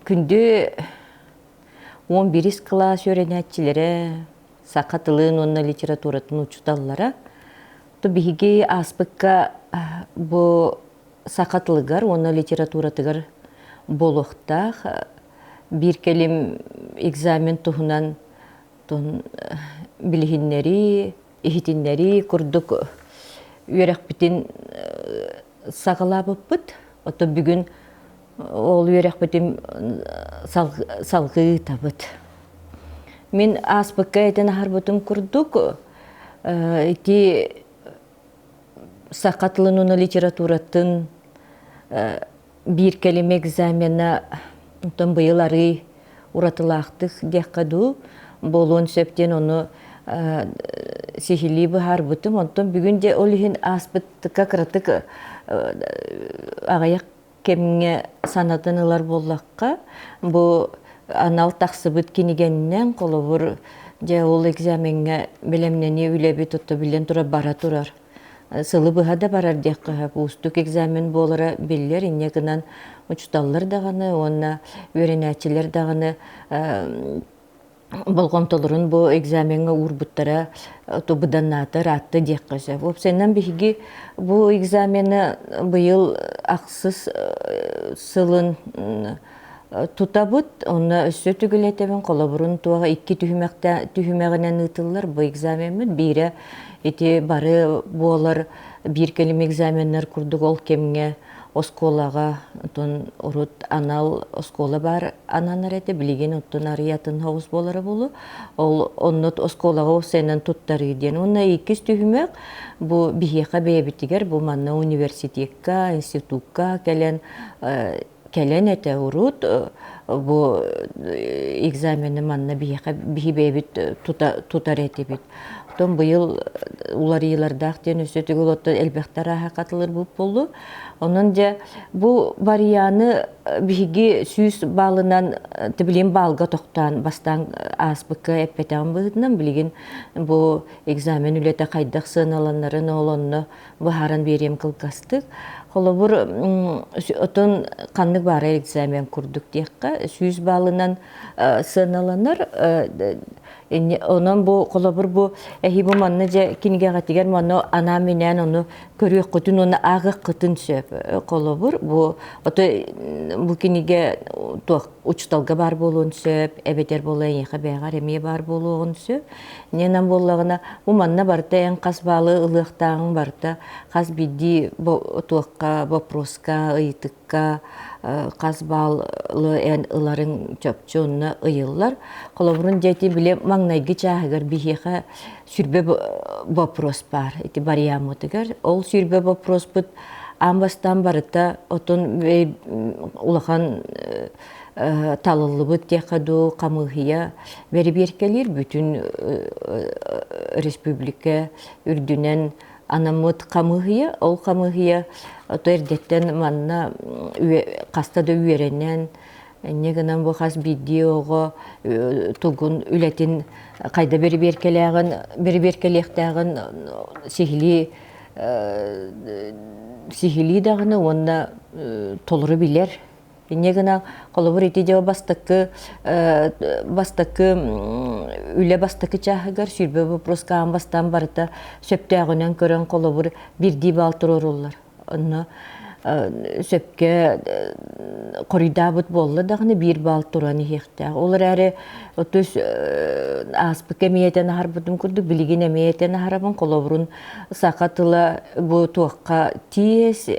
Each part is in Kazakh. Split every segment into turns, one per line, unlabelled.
Күндү 11 класс öğrenetçilere, sakatılığın onna literaturatin uçutallara, to bihigi aspıkka bu sakatılıgar, onna literaturatıgar boluqtaq, bir kelim egzamin tuhunan bilihinleri, ihitinleri kurduk yörek bitin sağalabıpпыт. Oto bugün ol yörek bitim salgı tabıt. Min aspıkka eten harbutun kurduk. Iti sakatılığın literaturatin bir kelime egzamena bıyıları uratılaqtık dekkadu. Bolun söpten onu sihirli bir harbutum. Ondan bugün de olihin aspıkka kırtık ağayak kemine sanatınılar bollaqqa. Bu anal taqsıbıt kinigeninden kolubur de ol egzamenga bilemneni ülebi tuttu bilen tura bara turar. Sılı bıha da barar dekka. Ustuk egzamen bolara biller. İnne kınan uçtallar dağını, onna öğrenetçiler dağını balgomtolorun bu egzamenga urbuttara tobudanata rattı dekkasa. Senden bihigi bu egzameni bu yıl aksız sılın tutabıt, onu össü tügületemin kolaburun tuağa iki tühümeğinen ıtıllar bu egzamenimi. Biri eti barı boğalar bir kelime egzamenler kurduk ol kemge oskolaga ton urut anal oskola bar ananar ete bilegen otun ariyatın havuz bolara bolu. Ol onnut oskolaga o senen tuttarı diyen. Onna ikiz tühümeğ bu bihiyaka beyabitiger bu manna universitetka, institutka kelen ete urut bu egzameni manna bihi beyabit tutar ete bit. Ton bu yıl ular yıllardaq den ösötügül otta elbektar aha katılır bu polu. Onun da bu variyanı bihigi süs balından tibilin balga toqtan bastan aspıkka epetan bıhıdından bilgin bu egzamen ülete qaydaq sığınalanların olanını bu haran beriyem kılkastık. Kolobur otun kanlık bara egzamen kurduk diyekka süs balından sığınalanlar onun bu kolobur bu bu mannaca kinige gatiger manno ana menen onu körüyor kutun onu ağı kıtın söp kolobur bu oto bu kinige uçtalga bar bolun söp ebeter bolan yaha begar emiye bar bolun söp nenan bollagına bu manna barta en kasbalı ılıqtağın barta kas biddi bu tuaqqa voproska ıytıkka kasbalı en ıların çöpçünü ıyıllar kolaburun jeti bile magnaygı çahıgar bihiqa sürbe vopros bar iti bariyamutigar ol sürbe vopros bud ambastan barıta otun ve ulahan talıllıbıt yakadu kamıhiya veri berkelir bütün respublika ürdünen anamut kamıhiya ol kamıhiya oto erdetten manna kastada üyerenen ne gınan bu has videoga tugun ületin kayda beri berkelektägin sihili dağını onda toluru biler. Ne gınan kolobur eti bastakı üle bastakı çahıgar sürbe bu proskan bastan barıta söptäginen kören kolobur bir dib altırorullar. Onu söpke koridabıt bolla dağını bir bal turanı hekta. Olar әрі otuz aspık emiyeten harbıtım kurdu, bilgin emiyeten harabın koloburun sakatıla bu tuakka tiyes,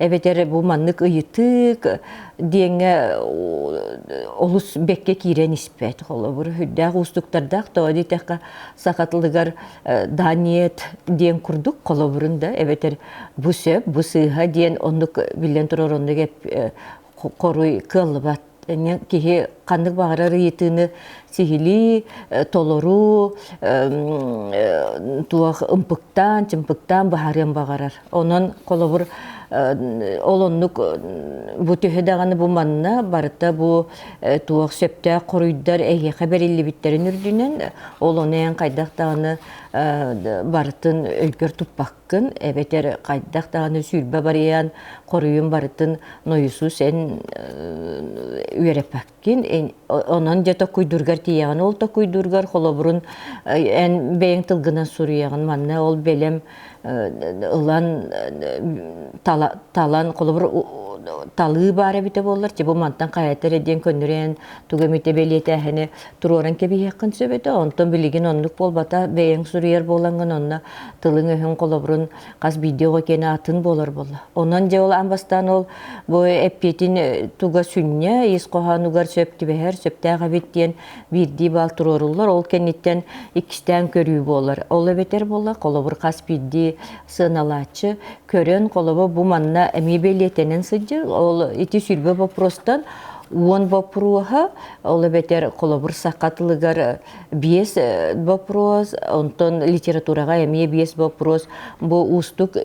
ebeter bu manlık ıyıtık, diyenge olus bekke kiren ispet kolobur. Hüddağ ustuktardak, toğadi tekka sakatılıgar daniyet diyen kurduk koloburun da, ebeter bu söp, bu sığha diyen onluk bilen turor onduk hep koruy kıllıbat. Kihi kandık bağırar yetini sihili, toloru, tuğ ımpıktan, çımpıktan baharyan bağırar. Onun kolobur олоннук бу төһедаганы бу манна барыта бу туох сөптө коруйдар эге хабарилли биттерин үрдүнен олонен кайдактаганы барытын өлкөр туппаккын эбетер кайдактаганы сүрбе барыян коруйун барытын ноюсу сен үерепаккин онон жата куйдургар тияган ол та куйдургар холобурун эн бэйин тылгынан суруяган манна ол белем ылан талан холобур талы бары бите боллар же бу мантан каятыр эден көннөрен тугамите белете хане туроран кеби якын сөбөтө онтон билигин оннук болбата бэйин суруяр боланган онна тылың өһөн холобурун кас видеого кене атын болор болла онон же ол амбастан ол бу эппетин туга сүнне ис коханугар сөптүбехер сөптага биттен бирди бал туроруллар ол кенниттен икистен көрүү болор ол эбетер болла холобур кас бидди сыналачы көрөн холобо бу манна эми белетенен ол ити сүрбе вопростан он вопроса ол бетер колобур сакатлыгар биес вопрос онтон литературага эмие биес вопрос бу устук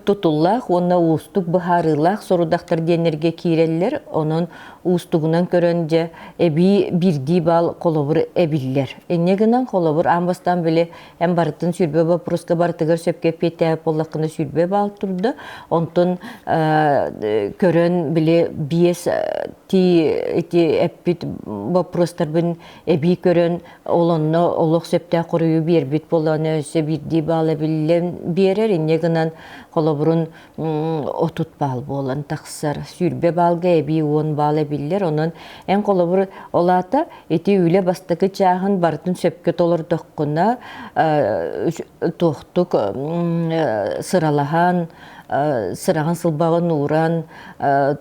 тутуллах онна устук бахарылах сорудактар денерге киреллер онон устугунан көрөнже эби бирди бал колобур эбиллер эннегенен колобур амбастан биле эм бартын сүрбе вопроска бартыгар сөпке пете боллакны сүрбе бал турду онтон көрөн биле биес эти эппит вопростар бин эби көрөн олонно олох сөптө куруу бербит боланы өсө бирди балы билен берер иннегенен колобурун отут бал болан таксар сүрбе балга эби 10 бал эбиллер онон эн колобур олата эти үле бастыкы чагын бартын сөпкө толордоккуна тохтук сыралахан сыраган сылбагын уран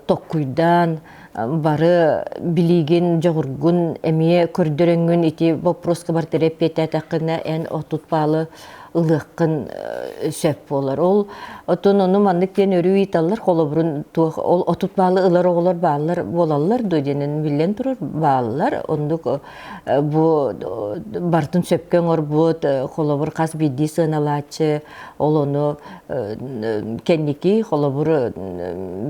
токкуйдан бары билиген жогургун эмие көрдөрөнгүн ити вопроска бар терапия такына эн отутпалы ылыккын сөп болар. Ол отон ону мандыктен өрүү италлар холобурун ол отутпалы ылар оголор баалар болалар доденен билен турар баалар ондук бу бартын сөпкөн орбут холобур кас бидди сыналачы ол ону кенники холобур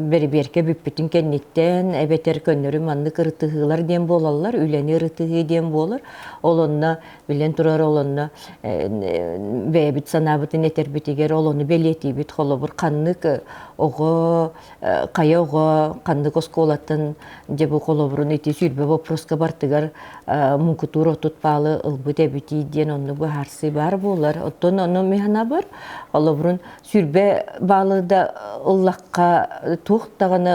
берберке бүппүтүн кенниттен эбетер көннөрү мандык ыртыгылар дем болалар үлени ыртыгы дем болар ол онна билен турар ол онна бэбит санабытын этербитигер олону белетибит холобур каннык ого кайого каннык осколатын жебу холобурун эти сүрбе вопроска бартыгар мункутур отутпалы ылбыт эбити ден онну бу харсы бар болар оттон ону механа бар холобурун сүрбе балыда ыллакка тухтаганы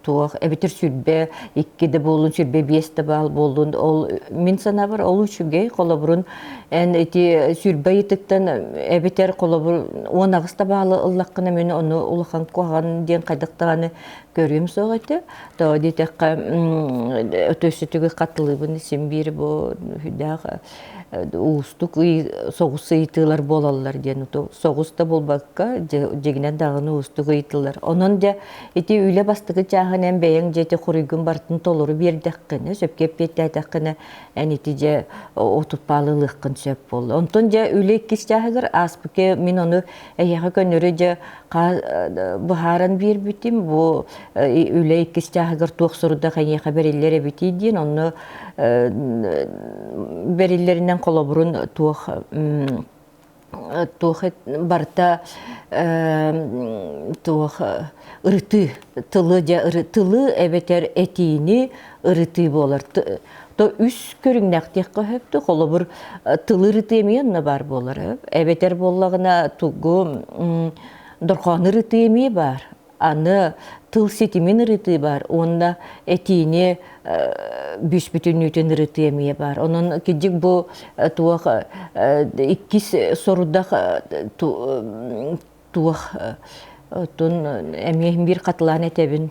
тух эбитер сүрбе иккиде болун сүрбе биесте бал болун ол мен сана бар ол үчүгей холобурун эн эти сүрбе итиктен эбитер холобур онагыста балы ыллаккына мен ону улахан куган ден кайдактаганы көрүм согойты то дитекка өтөсүтүгү катылыбын сен бир бу хүдага устук согус ыйтылар болалар ден согуста болбакка жегинен дагыны устук ыйтылар онон же эти үйле бастыгы чагынан бэйең жете курыгын бартын толору бердеккене сөпкеп беттеккене энити же отутпалылыккын сөп болду онтон же үйле кис чагыр аспыке мен ону эяга көнөрү же бухаран бир битим бу үйле кис чагыр туоксурда кайя хаберлер бити ден ону бериллеринен колобурун туох барта туох ырыты тылы же тылы эбетер этини ырыты болар то үс көрүңнак текке хөптү холобур тылы ырыты эмиенна бар болар эбетер боллагына тугу дорконы ырыты эми бар аны тыл сетимин ырыты бар онда этини бүс бүтүнүтүн ырыты эмие бар онун кижик бу туох иккис сорудах туох тун эмием бир катылан этебин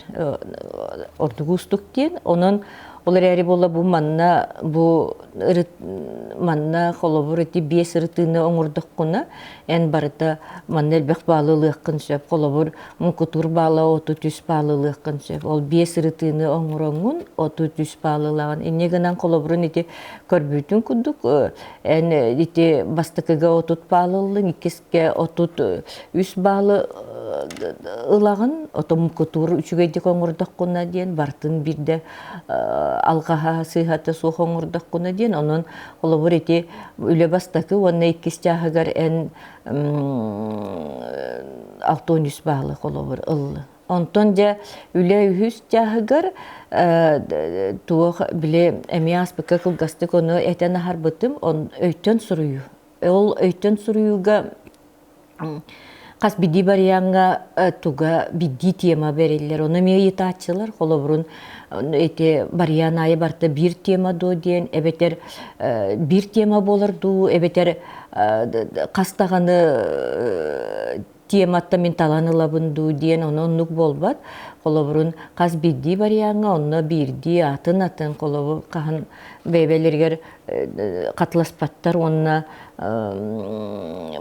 ордугустук ден онун Олар әри бола бу манна бу манна холобур эти бес ырытыны оңурдук куна эн барыта манна элбек баалылыаккын сөп холобур мукутур баала оту түс баалылыаккын сөп ол бес ырытыны оңуроңун оту түс баалылаган иннегенен холобурун ити көрбүтүн кудук эн ити бастыкыга отут баалылын иккеске отут үс баалы ылагын ото мукутур үчүгейдик оңурдук куна диен бартын бирде алгаха сыйхаты суох оңурдук куна диен онун холобур ити үле бастакы онна иккис жаһыгар эн алтоонүс баалы холобур ыллы. Онтон же үле үһүс жаһыгар туох биле эмиас быка кылгастык ону этен харбытым он өйтөн сурую. Ол өйтөн суруюга кас биди барыянга туга биди тема берелер. Оны мейитачылар холобурун эти барыян айы барта бир тема до диен, эбетер бир тема боларду, эбетер кастаганы тематта мен таланылабынду диен оннук болбат. Холобурун кас биди барыянга онно бирди атын холобур кахан бейбелергер катласпаттар онна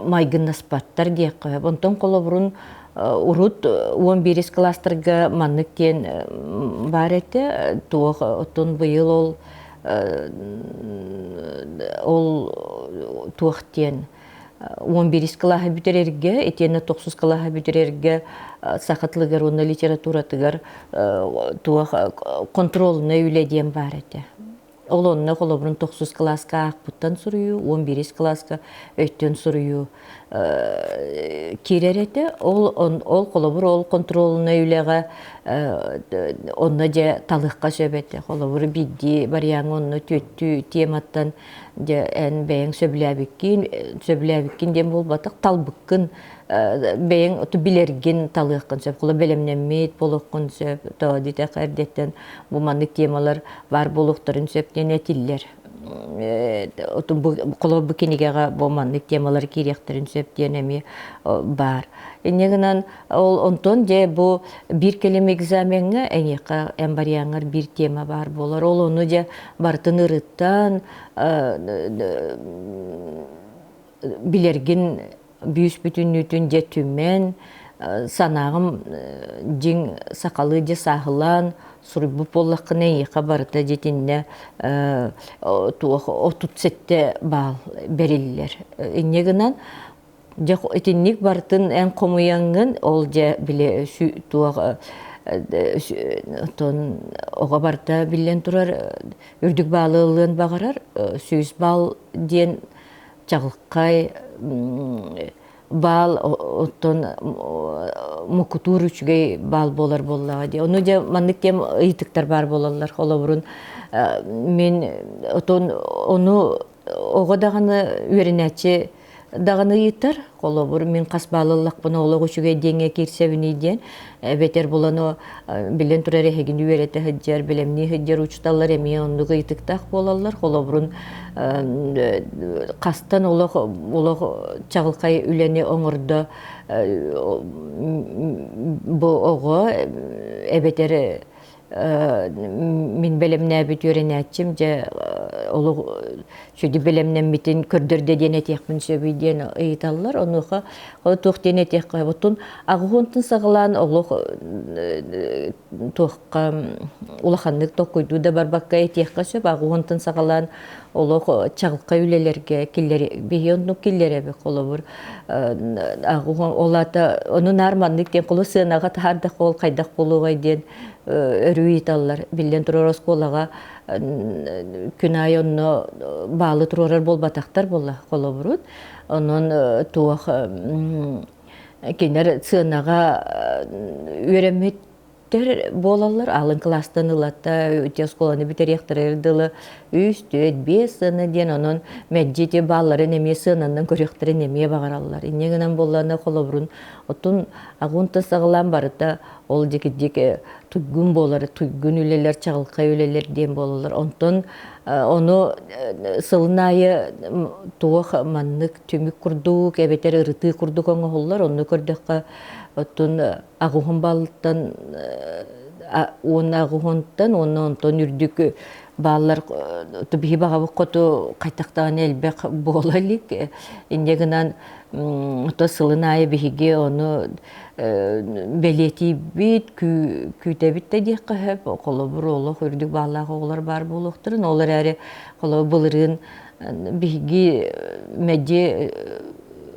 майгыннаспаттар диек коеб. Онтон холобурун урут 11 класстарга маннык тен бар эте туох отон быйыл ол туох тен 11 классы бүтерерге, этені 9 классы бүтерерге сақатлығыр, оны литературатығыр контролына үйледен бар әді. Ол онына қолыбырын 9 классқа ақпыттан сұрыю, 11 классқа өттен сұрыю керер әді. Ол қолыбыр ол контролына үйлеға онына же талыққа сөбәді. Қолыбыр бидді барияң онына төтті тематтан ән бәйін сөбіләбіккен дем бол батық талбыққын бәйін ұты білерген талыққын сөп. Қолы бәлемнемет болыққын сөп. Тоғадита қәрдеттен бұмандық темалар бар болықтарын сөптен әтілер. Қолы бүкенегеға бұмандық темалар керектерін сөптен әме бар. Негінен ол онтон же бұл бір келем экзаменге әнеқа әмбарияңар бір тема бар болар. Ол оны же бартын ұрыттан білерген бүйіс бүтін же түмен санағым жин сақалы же сағылан сұрыбы болаққын әнеқа барыта жетінне отут сетте бал берілілер. Негінен Этинник бартын ән қомуяңын ол же біле туаға оға барта білен тұрар үрдік балылығын бағарар сүйіс бал ден жағылқай бал оттон мұкутур үчігей бал болар боллаға де. Оны же маннык кем ыйтықтар бар болалар қолабырын. Мен оны оға дағаны өрінәтші дағаны йыттар, қолабыр мен қасбалылық бұны олығы үшіге денге керсевіні ден. Бетер бұланы білен тұрар әхеген үйереті хыджар, білемні хыджар ұчталар әме ондығы йыттықтақ болалар. Қолабырын қастан олығы чағылқай үләне оңырды бұл оғы әбетері мен белемне бит өренәтчим же олуг шуди белемнен битин көрдөрдө дене текмин сөбүйден ыйталлар онуха тух дене тек кайбытын агынтын сагылан олуг тухка улаханнык токуйду да барбакка текка сөп агынтын сагылан олуг чагылка үлелерге киллер бионну киллере бе колобур агын олата онун армандык кен кулу сынага тардак бол кайдак болугай ден өрүйталлар билен турар сколага күн айонно баалы турар болбатактар болла колобурут онун туах кенер сынага өреметтер болалар алын класстан ылатта өте сколаны битеректирдылы үстөт бес сыны ден онун мәджети баалары неме сынанын көрөктөрү неме багараллар иннегенен болланы колобурун отун агунта сагылан барыта ол дик туйгун болар, туйгун үлелер, чағылқа үлелер дем болалар. Онтон оны сылынайы туық маннык түмік күрдук, әбетер ұрыты күрдук оңы олар, оны көрдіққа оттон ағуғын балыттан оннагыһонтан оннон үрдүк баллар тубихи багабы коту кайтактаган элбек болалик иннегинан то сылынайы биһиге ону белети бит күтебит те диэк каһап колобур олох үрдүк баалаах оголор бар болуктурун олар ари коло былырын биһиги меди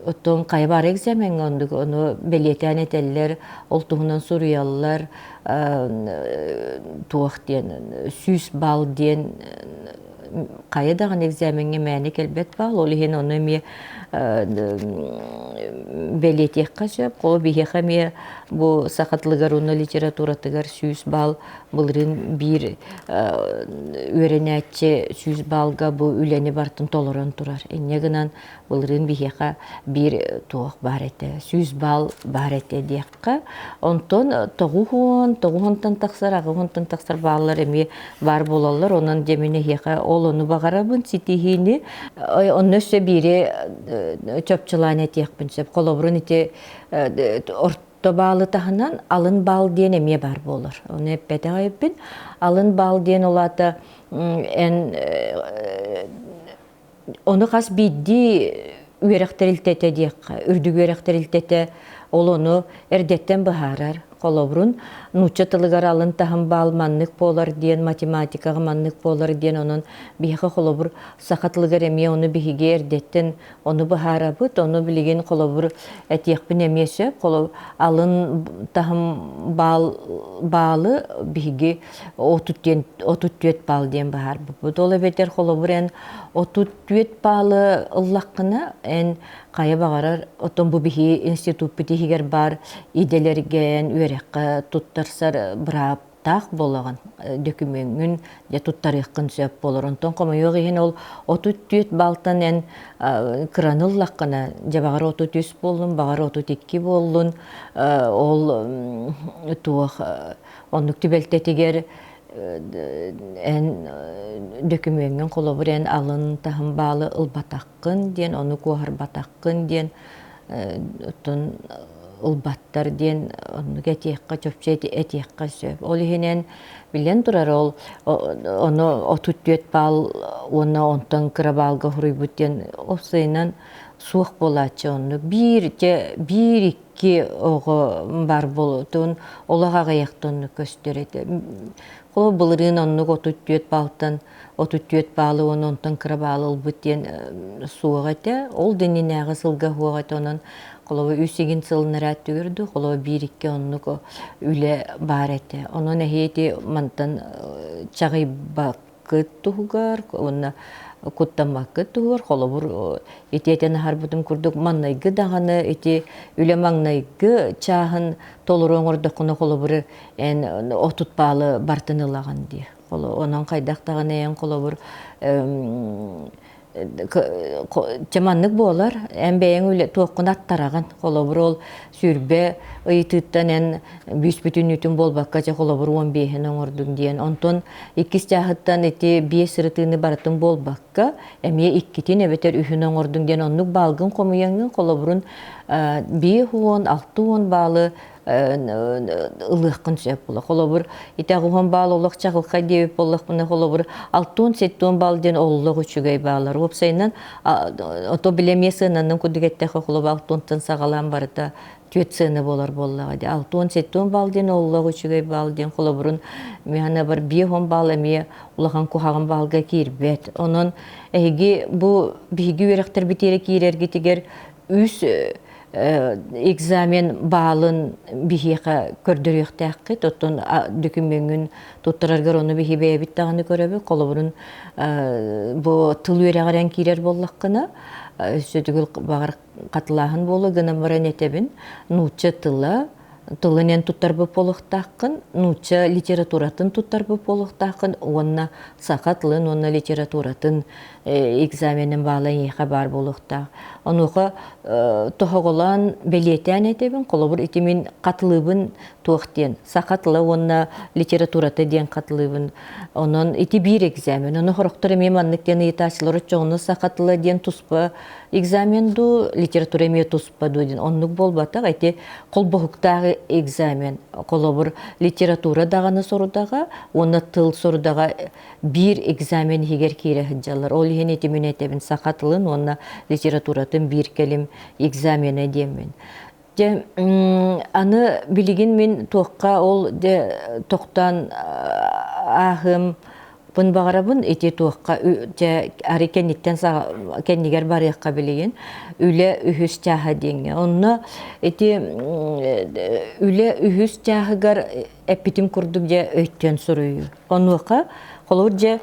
оттон кайбар экзамен ондук ону белетен этеллер олтуһунан суруяллар туох диэн сүс бал диэн кайдаган экзаменге мэни келбек бал ол иһин ону эми белетиэх качап кол биһиэха эми бу сахатлыгар уну литературатыгар сүс бал былырын бир үөренээччи сүс балга бу үлени бартын толорон турар иннегинан былырын биһиэха бир туох бар эте сүс бал бар эте диэхка онтон тогуһунтан тахсар агыһунтан тахсар баалар эми бар болалар онон демине хиэха ол ону багарабын ситиһини оннөссө бири чөпчулаан этиэхпин сеп колобурун ити орто баалы таһынан алын баал диэн эмие бар болор ону эппете айыппин алын баал диэн олата ону хас бидди үөрехтерилтете диэхка үрдүк үөрехтерилтете ол ону эрдеттен быһаарар колобурун нуча тылыгар алын таһын баал маннык болар диэн математикага маннык болар диэн онун биһиге колобур сахатлыгар эмие ону биһиге эрдеттен ону быһаарабыт ону билигин колобур этиэхпин эмиэсе алын таһын баалы биһиги отут-түөт баал диэн быһаарбыт ол эбетер колобур отут-түөт баалы ыллаккына кайа багарар отон бу биһи институт битигер бар иделерген үөрекке туттарсар браптах болаган документүн я туттарыккын сөп болор онтон комойуг иһин ол отут-түөт балтан краныллаккына жабагар отут-үс болдун багар отут-2 болдун ол туох оннук түбелтетигер документин колобур алын таһын баалы ылбатаккын диэн ону куохар батаккын диэн оттон ылбаттар диэн ону этиэхка чөпчө этиэхка сөп ол иһинен билен турар ол ону отут-түөт баал уонна онтон кыра баалга хуруйбут диэн осыйнан суох болачы ону бир-икки ого бар болутун олага гаяктонну көстөрөт Кол былырын оннук отут-түөт баалы онтон кыра баалы ылбыт диэн суога те ол денинээҕи сылга хуога онон колобу үсигин сылнарат түгүрдү колобу бир-икки оннук үле бар эте онон эхиэти мантан чагыйбаккыт туһугар онна куттамаккыт туһугар колобур итиэтен харбытым курдук маннайгы даганы ити үле маңнайгы чааһын толуроңордокуна колобур отут баалы бартынылаган дии онон кайдактаганы колобур чаманнык болар эмбең үле туоккун аттараган колобур ол сүрбе ыйтыттан бүспүтүнүтүн болбакка же колобур 15 оңордун диэн онтон иккис жаахыттан эти бие сырытыны баратын болбакка эмие иккитин эбетер үхүн оңордун диэн оннук балгын комуяңын колобурун 5 6 баалы ылыхкын сөп була холобур итагухан баал олох чагылка деп боллах буна холобур 6-7 баал ден оллог үчүгөй баалар опсайнан ото билемесинанын кудугетте холобур 6-тан сагалан барыта түөт сыны болар боллага де 6-7 баал ден оллог үчүгөй баал ден холобурун механа бар 5 баал эме улаган кухаган баалга кирбет онон эги бу биги үректер битере кирерге тигер үс экзамен баалын биһиэхэ көрдөрүөхтэххи тоттон документүн туттараргар ону биһибэбит таганы көрөбү колобурун бу тыл үөрэгэрэн кирер боллаккына сөтүгүл багар катылааһын болу гына баран этебин нууча тылынен туттарбы полуктааккын нууча литературатын туттарбы полуктааккын уонна сакатлын уонна литературатын экзаменин баалан иха бар болуктаак онуха тохоголан белетен этебин колобур итимин катылыбын туохтен сакатлы уонна литератураты диэн катылыбын онон ити бир экзамен ону хороктор эме манныктен ыйтаачылар чоңну сакатлы диэн туспа экзаменду литература эме туспа дуйден оннук болбатак эти колбохуктагы тыллы экзамен. Колобур литература даганы сорудага, оны тыл сорудага бир экзамен хигер кире хыджалар. Ол хен этимин этебин сакатылын, оны литературатын бир келим экзамене демен. Же аны билигин мен тоққа ол де тоқтан ахым бун багарабын эти тоққа же арекениттен кеннигер барыякка билигин үле үһүс чаха деңе. Онно эти үле үһүс чахыгар эпитим курдук же өттөн сурую. Онука холур же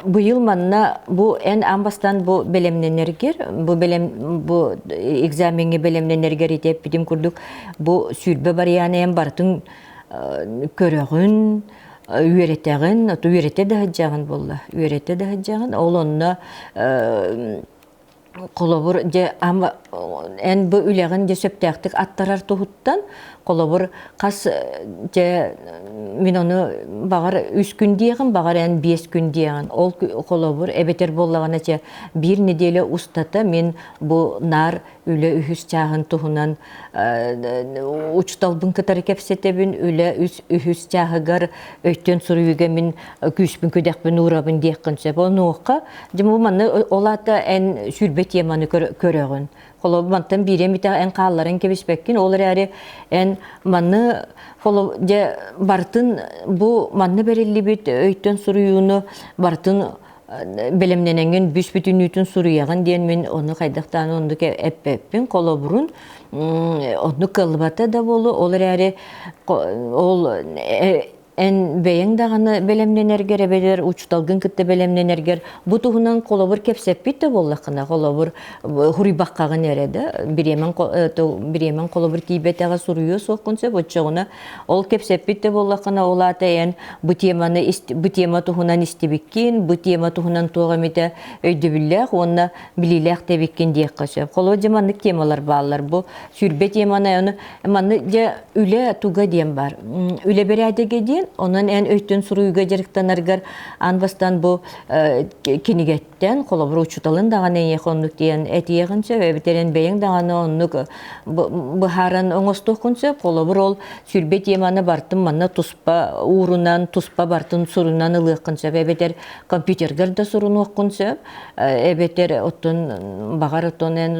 быйыл манна бу эн амбастан бу белемненергер, бу экзаменге белемненергер итеп бидим курдук бу сүрбе барыяны эн бартын көрөгүн, үйретегин, үйрете да хаджагын болла. Үйрете да хаджагын, ол онна колобур же ама эн бу үлегин же сөптәктик аттарар тухуттан колобур кас же мен оны багар 3 күн дийген, багар эн 5 күн дийген. Ол колобур эбетер боллагана же бир неделе устата мен бу нар үле үһүс чагын тухунан учталбын кытары кепсетебин үле үһүс чагыгар өттөн суруйга мен күчпүн көдәкпен урабын дейкенче бонука жымы маны олата эн сүрбе теманы көрөгөн. Холобмантан биремите эн калларын кебишпеккин олар яри эн маны холо же бартын бу манны берилли бит өйттөн суруюну бартын белемнененген бүс бүтүнүтүн суруяган ден мен оны кайдактан ондуке эппеппин колобурун onu kılbata da bolu olur yani ol en beyin dağını belemlenerger ebeler uçtalgın kıtta belemlenerger bu tuğunan kolobur kepsepit de bollakına kolobur huri bakkağın erede bir yemen kolobur tibetağa soruyor sokunsa boçağına ol kepsepit de bollakına olata en bu tema tuğunan istibikkin bu tema tuğunan tuğamite öydübillek ona bililek tebikkin diye kaşıp kolobur zamanlık temalar bağlar bu sürbet yemana yani manı üle tuğa diyem var üle berade gediyen onun en öhtün suruyga jarıktanargar anbastan bu kinigetten kolobur uçutalın dağın en yakonluk diyen etiyeğince ve biteren beyin dağın onluk bu haran onostokunca kolobur ol sürbet yemanı bartın manna tuspa uğrunan tuspa bartın surundan ılıqınca ve biter kompütergar da surunu okunca beter otun bağar otun en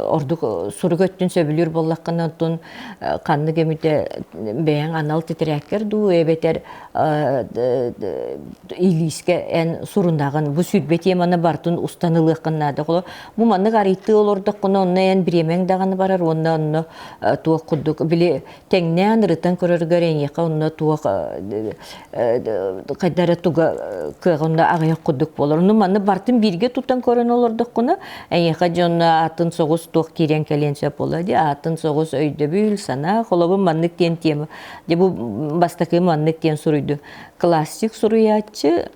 orduk suru göttün söbülür bollakın otun kanlı gemide beyin anal titrekker du beter iliske en surundağın bu sürbet yemanı bartın ustanılıqınnadı. Bu manı garıtı olurduk onu en bir yemen dağını barar onu tuğ kudduk bile tengnen rıtan körür gören yaka onu tuğ kaydara tuğa kığında ağaya kudduk bolur. Onu manı bartın birge tutan körün olurduk onu en yaka jonna atın soğuz tuğ kiren kelense poladı. Atın soğuz öyde büyül sana. Kolabı manlık diyen tema. Bu bastaki manlık diyen soruydu. Klassik suruyatçı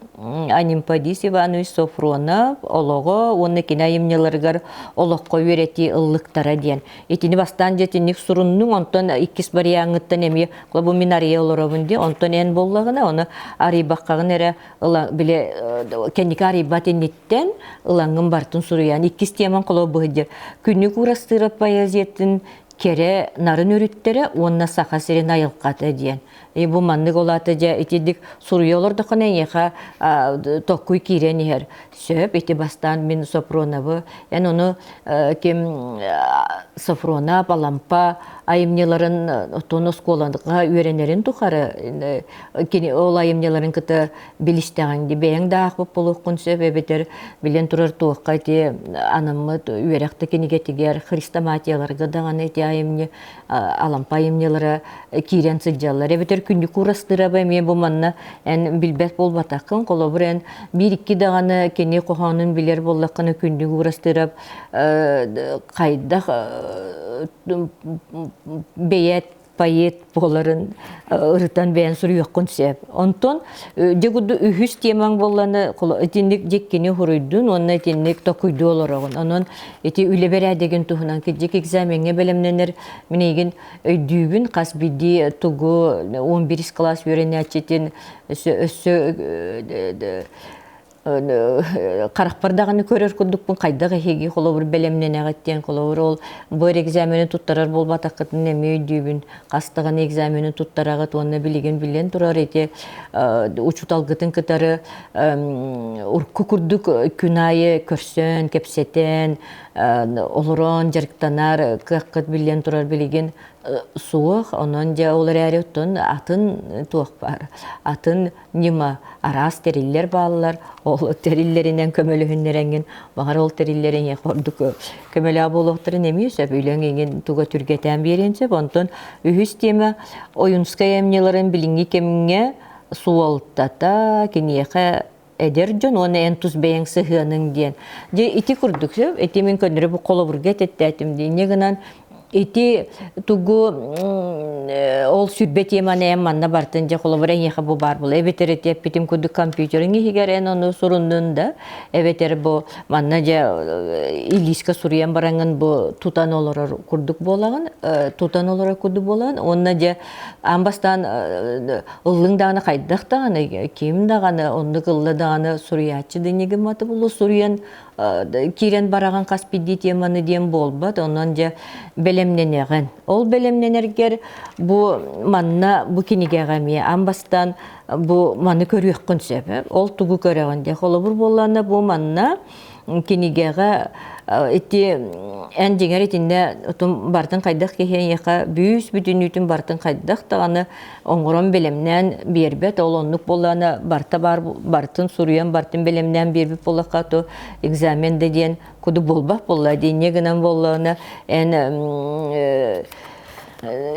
Animpadis Ivanoviç Sofronov ologo onu kinayimnelergar olokko öğreti ıllıktara diyen. Etini bastan jetinlik surunun ondan ikis bariyangıttan emi bu minariye olorobun diye ondan en bollağına onu ari bakkağın ere bile kendiki ari batenitten ılangın bartın suruyan ikis teman kolo bıhıcı. Günlük uğrastırıp bayaziyetin kere narın ürüttere onna sakasere nayılqatı diyen. Bu manlık olatı ja etidik suruyor olurdu kone yaka tokkuy kiren her. Söp eti bastan min Sofronov'u yani onu kim Sofronov Alampa ayımnyaların tonos kolandığa öğrenerin tukarı kini ol ayımnyaların kıta bilişteğin di beğen dağ popolukun söp beter bilen turar tuğqa di anamı öğrekte kini getiger Hristamatiyalarga dağın eti ayımnya Alampa ayımnyalara kiren sıcallar beter kündük uğrastıra ben bu manna en bilbet bol batakın kolobur en bir iki dağını kini kohanın bilir bollakını kündük uğrastırıp kayda beyet payet boların ırıtan beğen soru yok konsept. Ondan jegudu ühüs teman bollanı etinlik jekkini huruydun onun etinlik tokuydu olarak onun eti üle beredegen tuhunan ki jek egzamenge belemnener minegin dübün kasbidi tugu 11 klas öğrenci için каракпардаганы көрөр курдукпун кайдак эхеги холобур белемненегеттен холобур ол бу экзамени туттарар болбатакытын эми өйдүүбүн кастыгын экзамени туттарагыт онна билеген билен турар эти учут алгытын кытары урку курдук күн айы көрсөн кепсетен олорон жарыктанар кыаккыт билен турар билеген суох онон же олар әреттен атын туох бар. Атын нима арас териллер баллар, ол териллеринен көмөлүһүннеренген багар ол териллерин якордук көмөлө аболоктарын эмисе бүйлөнгенген туга түргетен беренсе онтон үһүс тема оюнская эмнелерин билинги кеминге суолтата киниеха эдер жон оны энтус бейен сыхының ден. Же ити курдук сөп, эти мен көнөрү бу колобурга теттетим дей. Негынан ити тугу ол сүрбет еманы манна бартын же колобурен яха бу бар бул. Эбетер этеп битим курдук компьютерин хигерен оны сурундунда. Эбетер бу манна же илиска суруян баранган бу тутан олорор курдук болаган, тутан олорор курдук болаган. Онна же амбастан ыллың даганы кайдак даганы, ким даганы, онды кыллы даганы суруячы денеге маты булу суруян кирен бараган каспиди теманы дем болбат, онан же белемненеген. Ол белемненергер бу манна бу кинигегами амбастан бу маны көрүөккүн себеп. Ол тугу көрөгөн де холобур болланы бу манна кинигеге эти эн жеңер этинде отум бартын кайдак кехен яка бүүс бүтүн үтүн бартын кайдак таганы оңгорон белемнен бербет ол оннук болланы барта бар бартын суруян бартын белемнен бербит боллакка то экзамен деген куду болбак болла денегенен болланы эн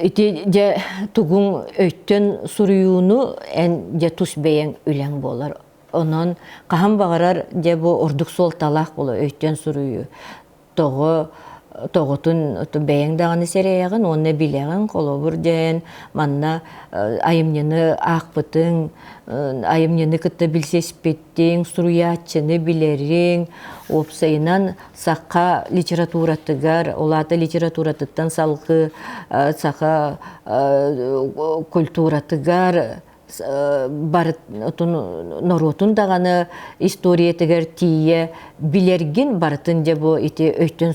ити же тугун өттөн суруюну эн же тус бейен үлең болар. Онон кахан багарар же бу ордук сол талак болу өйттен сурую. Тоготун бейен даганы сереягын, оны билеген колобур жен манна айымнены акпытың, айымнены кытта билсеспеттең, суруячыны билерин, опсайынан сакка литературатыгар, олата литературатыттан салкы, сакка культуратыгар, бар норотун даганы история тегер тие билерген бартын же бу ити өйтөн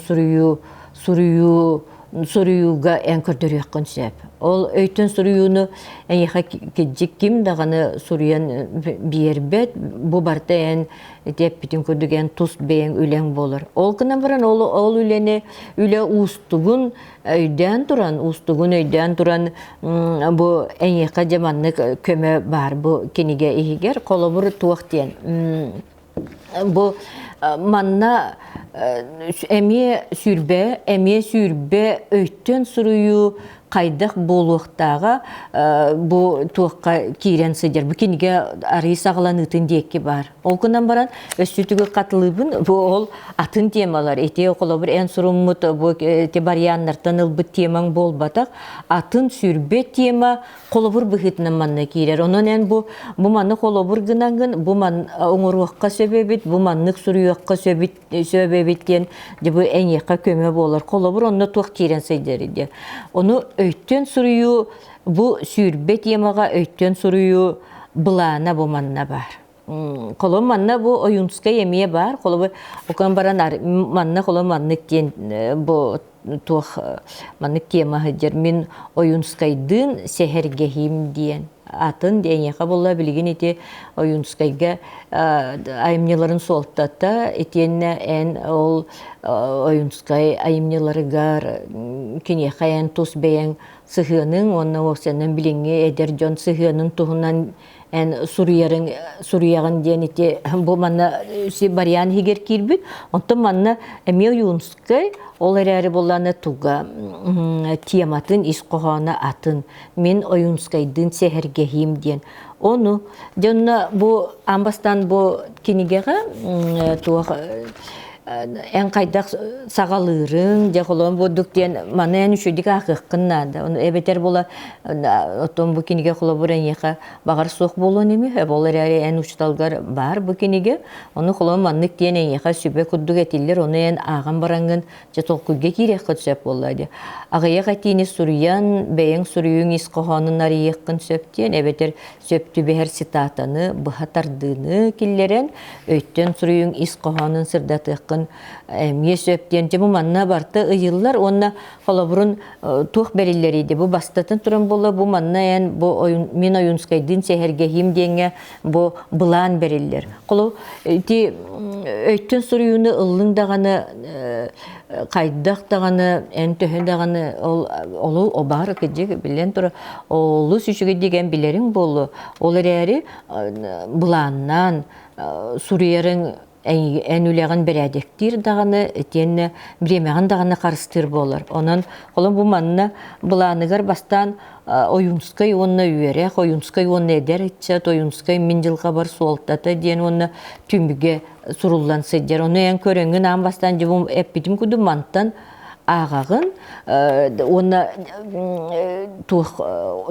суруюга эн көрдөрөккөн сеп. Ол өйтөн суруюну эн яха кеджик ким даганы суруян биербет бу барта эн деп бүтүн көрдүген тус бейен үлең болор. Ол кынан баран ол үлени үле устугун өйдөн туран бу эн яка жаманны көмө бар бу кениге ихигер колобур туак тиен. Бу манна эмие сүрбе өйттөн суруyu кайдак болуктага бу туакка кирен сыдыр. Бу кениге ары сагланытын декки бар. Ол күнөн баран өстүтүгө катылыбын бу ол атын темалар. Эте колобур эн суруммут бу тебарьяннартан ылбыт темаң болбатак атын сүрбе тема колобур быхытынан манна кирер. Онон эн бу манны колобур гынангын бу ман оңоруакка сөбөбүт, бу маннык суруякка сөбөбүттен же бу эң яка көмө болор. Колобур онно туак кирен сыдыр иде. Onu öйттен сурую бу сүрбе темага öйттен сурую булана бу манна бар. Колом манна бу оюнская эмие бар. Колобу окан баран манна колом маннык тен бу тух маннык тема хәҗер мин оюнскайдын сехергехим диен. Атын денега болла билген ите оюнскайга айымнеларын солтата этенне эн ол оюнскай айымнеларыгар кинехаян тус бейен сыхының онна оксенен билинге эдер жон сыхының тухунан эн суруягын диен ите бу манна барян хигер кирбит онтон манна эме оюнскай ол әрі боланы туга тематын исқоғана атын мен оюнскайдын сехергехим ден. Onu jonna bu ambastan bu kinigega tuah en kaydak sağalırın, jakolon boduk diyen mana en üşüdük akıkkınna da. Onu ebeter bola otom bu kinige kolobur en yaka bağır soğuk bolon emi. Hep olar en uçtalgar var bu kinige. Onu kolon manlık diyen en yaka sübe kudduk etiller. Onu en ağam barangın jatolkuyge kirek kıtsep bolaydı. Ağaya katini suruyan, beyen suruyun iskohanın ariyekkin söp diyen. Ebeter söptü beher sitatanı, bıhatardığını killeren. Öйттен suruyun iskohanın sırdatıkkın emye söpten bu manna barta yıllar onna holaburun tuh berilleriydi. Bu bastatın turan bolla bu manna en bu oyun min oyunskaydın seherge him denge bu bulan beriller. Kolu ti öйттен suruyunu ıllın dağını kaydak dağını en töhün dağını olu o bar kıcı bilen tura olu süçüge degen bilerin bolu. Olar eri bulandan Suriyarın en üleğin beredektir dağını, etiyenne biremeğin dağını karıştır bolar. Onun kolun bu manna bulanıgar bastan oyunskay onna üyerek, oyunskay onna eder etçat, oyunskay min yılga bar sualtata diyen onna tümüge surullan seder. Onu en körengin an bastan cıvım hep bitim kudu manttan ağağın ona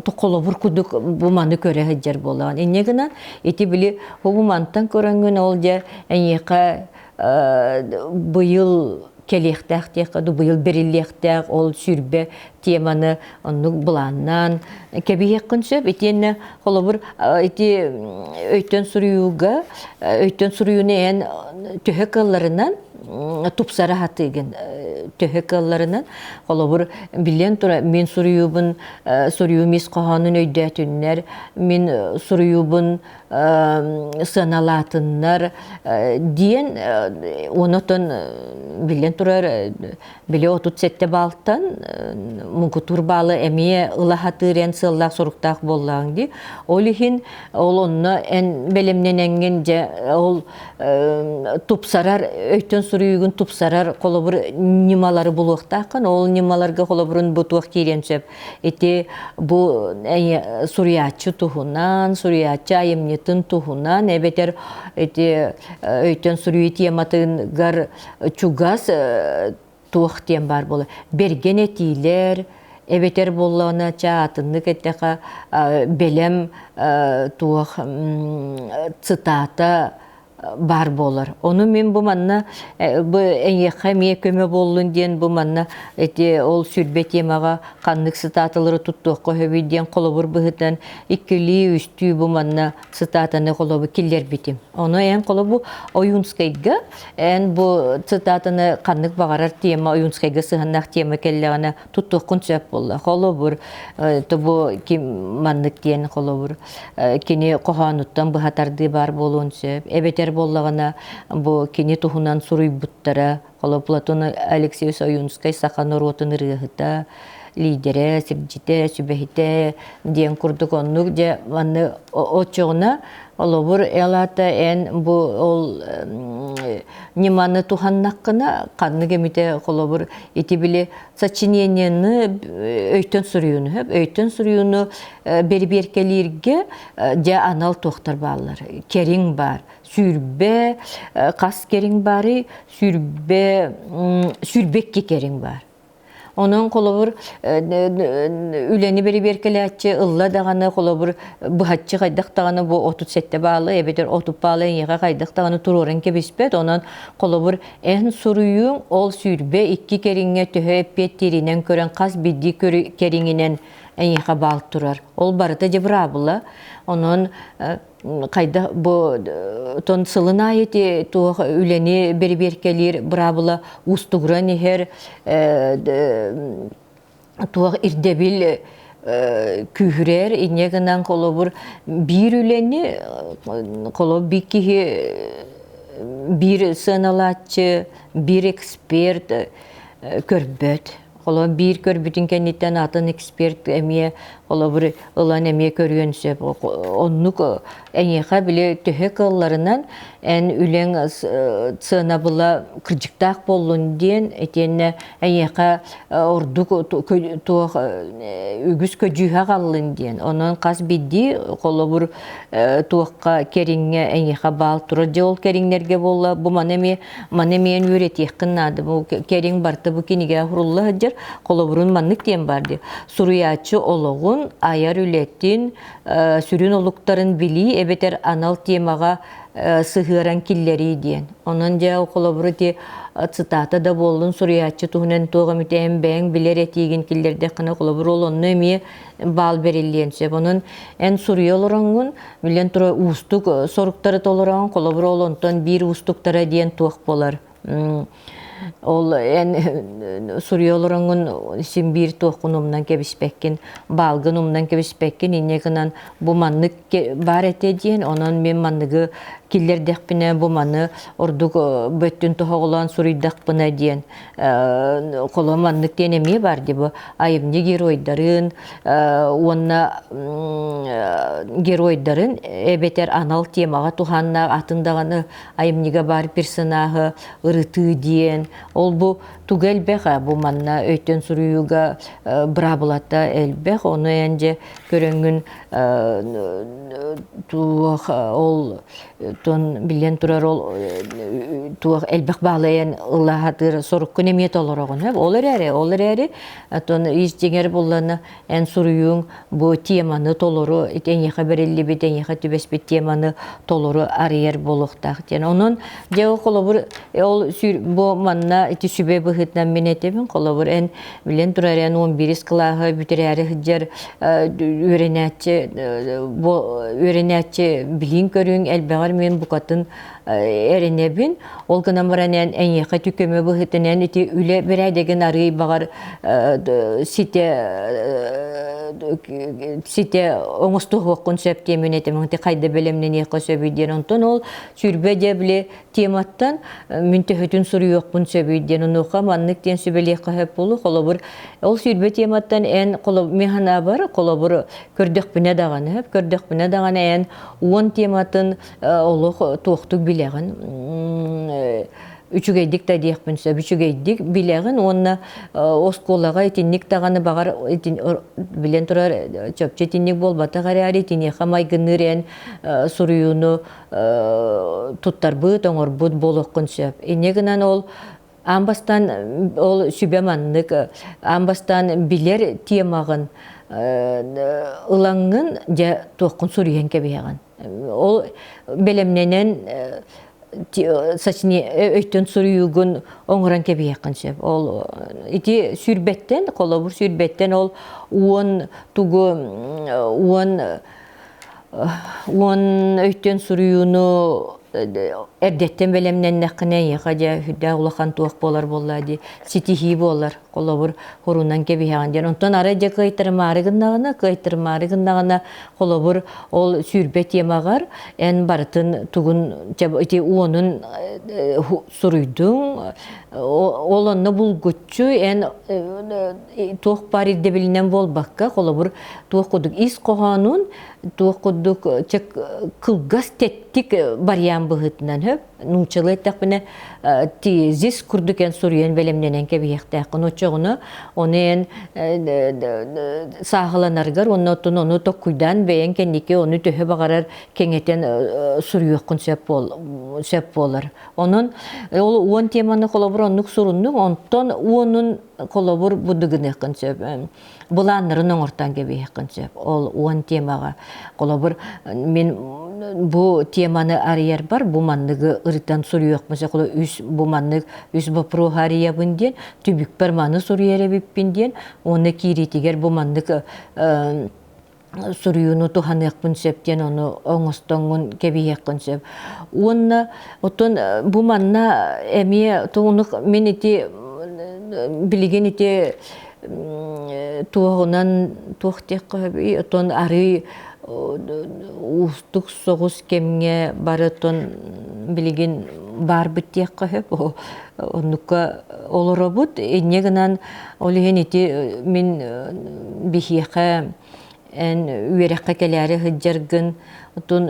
tuqolobur kuduk bu manı köre hıcar bolan. Enneginan eti bili bu mantan körengün olca enyeqa bu yıl kelektak tekadu bu yıl berilektak ol sürbe temanı onu bulandan kebiyekkin söp etiyenne kolobur eti öйттен suruyunu en töhekkallarından tupsara hatıgın töhekkallarından kolobur bilen tura min suruyumis qahanın öydetünler min suruyubun sanalatınlar diyen onoton bilen turar bile otut sette baltan munkutur balı emiye ılahatıren sığılak soruktaq bollan di olihin ol onna en belemnenengence ol tupsarar öйттен suruyugun tupsarar kolobur nimaları buluqtaqan ol nimalarga koloburun butuq kiren söp eti bu suriyatçı tuhunan suriyatçı ayemnetin tuhunan ebeter eti öйттен suruyu tiyamatın gar çugas tuğ tiyem bar bolu bergen etiler ebeter bollana çaatınlık etteka belem tuğ çıtata bar bolar. Onu men bu manna bu en yakamiye köme bollun diyen bu manna eti ol sürbet yemaga kanlık stataları tuttuq kohebi diyen kolobur bıhıtan ikkili üstü bu manna statanı kolobu killer bitim. Onu en kolobu oyunskayga en bu statanı kanlık bağarar tiyema oyunskayga sıhannak tiyema kelleğine tuttuqun söp bolla. Kolobur bu kim manlık diyen kolobur kini kohanuttan bıhatardı bar bolun söp. Ebeter bollagana bu kini tuhunan suruy buttara kolo Platon Alexeyevич Oyunskay Sakhanor otun rıhıta lidere sirjite sübehite diyen kurduk onluk je manı oçoğuna olobur elata en bu ol nimanı tuhannakkına kanlı gemite olobur iti bile saçinyenini öйттен suruyunu hep öйттен suruyunu beri berkelirge je anal tohtar bağlar kerin var sürbe kas kerin bari sürbek kerin var. Onun kolobur üleni beri berkelatçı ılla dağını kolobur bıhatçı kaydak dağını bu 37'te bağlı ebedir 30 bağlı en yağa kaydak dağını tururen kebispet onun kolobur en suruyun ol sürbe iki keringe töhe pettirinen kören kas biddi keringinen en yağa bağlı turar. Ol barıda cebrabıla onun kayda bu ton sılına eti tuğ üleni beri berkelir brabıla ustuğran her tuğ irdebil kührer inyeğinden kolobur bir üleni kolob bir kihi bir sanalatçı bir ekspert körbet. Kolo bir körbütün kendinden atan ekspert emiye олабыр ылан эмие көргөнсөп оннук эңеха биле төһө кылларынан эн үлең цына була кыржыктаак боллун диен этенне эңеха ордук туох үгүс көжүһө каллын диен онон кас бидди колобур туокка кериңе эңеха баал тура же ол кериңнерге болла бу манемиен үретиек кыннады бу кериң барты бу киниге хурулла жер колобурун маннык тем барды суруячы ологун аяр үлеттин сүрүн олуктарын били эбетер анал темага сыгыран киллери диен онон же колобуру ти цитата да болдун суруячы туһунен туга митем бең билер этиген киллерде кына колобур олонну эми баал берилленсе онун эн суруялороңун билен тура устук соруктары толорон колобур олонтон бир устуктара диен туак болар ол эн суруялороңун син бир туаккун умнан кебиспеккин балгын умнан кебиспеккин иннегинан бу маннык бар эте диен онон мен манныгы киллердекпине бу маны ордук бөттүн тоголан суруйдакпына диен коло маннык тенеми бар ди бу айымны геройдарын уонна геройдарын эбетер анал темага туханна атындаганы айымныга бар персонажы ырыты диен ол бу тугел беха бу манна өйтөн суруюга бра булата элбех ону энже көрөңүн туох ол тон билен турар ол туох элбек баалайын ылахатыр соруккун эмиет олорогун олар эри тон истигер булланы эн суруюң бу теманы толору этенеха берилли бетенеха түбеспет теманы толору арыер болуктак тен онун же колобур ол бу манна ити сүбе быхытнан менетебин колобур эн билен турар эн 11 классы бүтерәре хыджар өренәтче билин көрүң элбегар мен букатын эренебин ол гынан баранен эңеха түкөмө быхытынан ити үле бере деген арый багар сите оңосту хоккун сөптө менетем ти кайда белемнен эко сөбүден онтон ол сүрбе же биле тематтан мүнтөһөтүн суруйоккун сөбүден онука маннык тен сөбелек кахып болу колобур ол сүрбе тематтан эн колоб механа бар колобур көрдөкпүнө даганы эн 10 тематын олох туохтук билеген үчүгейдик да диякпынса үчүгейдик билеген онна осколага итинник таганы багар билен турар чөпчө тинник болбата гарари тине хамайгынырен суруюну туттарбыт оңорбут болохкун сөп инегинен ол амбастан ол сүбеманнык амбастан билер темагын ылаңын же тоққын суруен кебеген ол белемненен сачни өйтөн суруюгун оңоран кебиякын сөп ол ити сүрбеттен колобур сүрбеттен ол уон өйтөн суруюну эрдеттен белемнен накыне яхажа хүдә улахан туак болар боллади ситихи болар колобур хорунан кебияган ден онтон ара же кайтырмарыгыннагана колобур ол сүрбе темагар эн бартын тугун ити уонун суруйдуң олонны булгуччу эн туак бар ирде билинен болбакка колобур туак кудук ис коганун туак кудук чек кылгас теттик барьян быхытынан хөп нучылы тахпыне тизис курдукен суруен белемненен кебиектакын очогуну онен сагыланаргар оннотун ону токуйдан бейен кеннике ону төһө багарар кеңетен суруйоккун сөп болар онун ол 10 теманы колобур оннук сурунну онтон уонун колобур будугынекын сөп буланнырын оңортан кебиекин сөп ол 10 темага колобур мен бу теманы арыяр бар бу манныгы ырытан суруйок мыса коло үс бу маннык үс бапру хариябын ден түбүк бар маны суруяре биппин ден оны киритигер бу маннык суруюну туханыкпын сөптен ону оңостоңун кебиекин сөп онна отон бу манна эми туунук мен ити билген ити туогунан туохтек отон ары устук согус кемге барытон билген бар биттек кахып онука олоробут эннегинан олеген ити мен бихиеха en üyerekka keleri hıccargın otun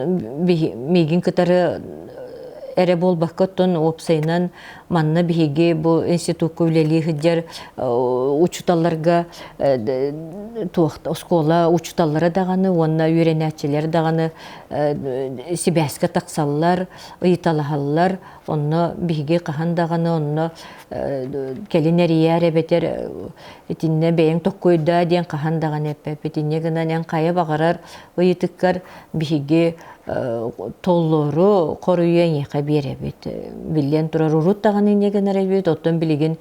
migin kıtarı ere bolbakka otun opsaynan manna bihigi bu institut kövleli hıccar uçutallarga tuğda oskola uçutallara dağını onna üyerenetçiler dağını sibeska taksallar ıytalahallar onna bihigi kahan dağını onna kelineriyer ebeter etinne beyin tokkuyda diyen kahan dağını epep etinne gınan en kaya bakarar ıytıkkar bihigi tolloru koruyen yaka bir ebet bilyen turar urut dağını negener ebet otun bilgin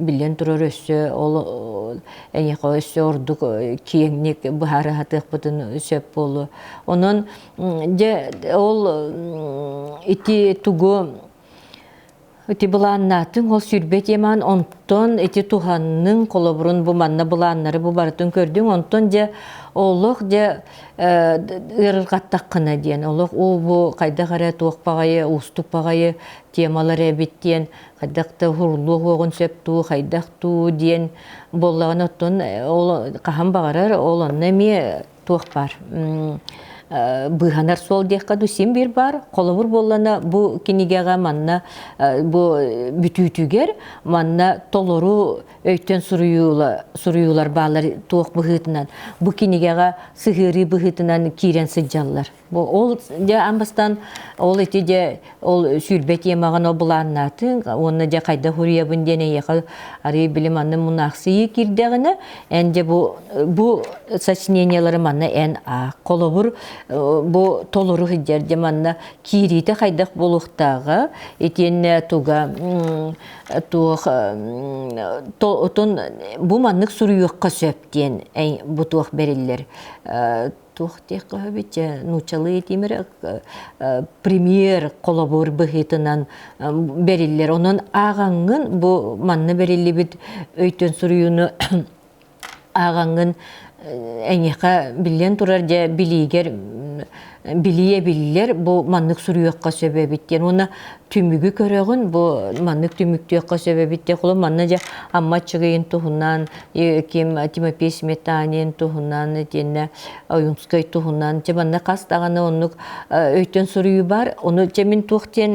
bilyen turar össü en yaka össü orduk kiyengnik buharı hatık butun söp bolu onun ol iti tugu iti bulanatın ol sürbet yeman onton iti tuhanның kolaburun bu manna bulanları bu baratın gördüğün onton Олық де ырғаттақ қына дейін. Олық бұл қайда қарай туық бағайы, ұстық бағайы темалар әбеттен, қайдақты ғұрлық оғын сөпту, қайдақты дейін болағын оттың қаған бағарар, ол онына ме туық бар. Бұғанар сол дейққа дүсен бір бар, қолыбыр болана бұл кенегеға манна бұл бүтүйтігер, манна толыру өйтен сұруюлар бағалар туық бұғытынан. Бұл кенегеға сығыры бұғытынан кейрен сыджалар. Ол амбастан ол еті де ол сүрбет емаған ол бұланнатын, оны де қайда хұрия бұндене еқі ары білім анны мұнақсыйы кердіғіні, әнде бұл сочинениялары манна ән қолыбыр bu toluru hıccarca manna kirite haydak boluqtağı etenne tuga otun bu manlık suruyuqqa söpten bu tuğ beriller tuğ teqqa bitçe nuçalı etimir premier kolabor bıhıtınan beriller onun ağanın bu manna berilli bit öytön suruyunu ağanın Enyeka bilyen turar ja biliger biliye bilirler bu manlık suruyakka sebebitten ona tümügü körögün bu manlık tümüktüyakka sebebitten kulu mannaca amma çıgayın tuhundan kim Timofey Smetanin tuhundan etenne Oyunskay tuhundan cemanna kastağına onluk öytön suruyu var onu cemin tuhten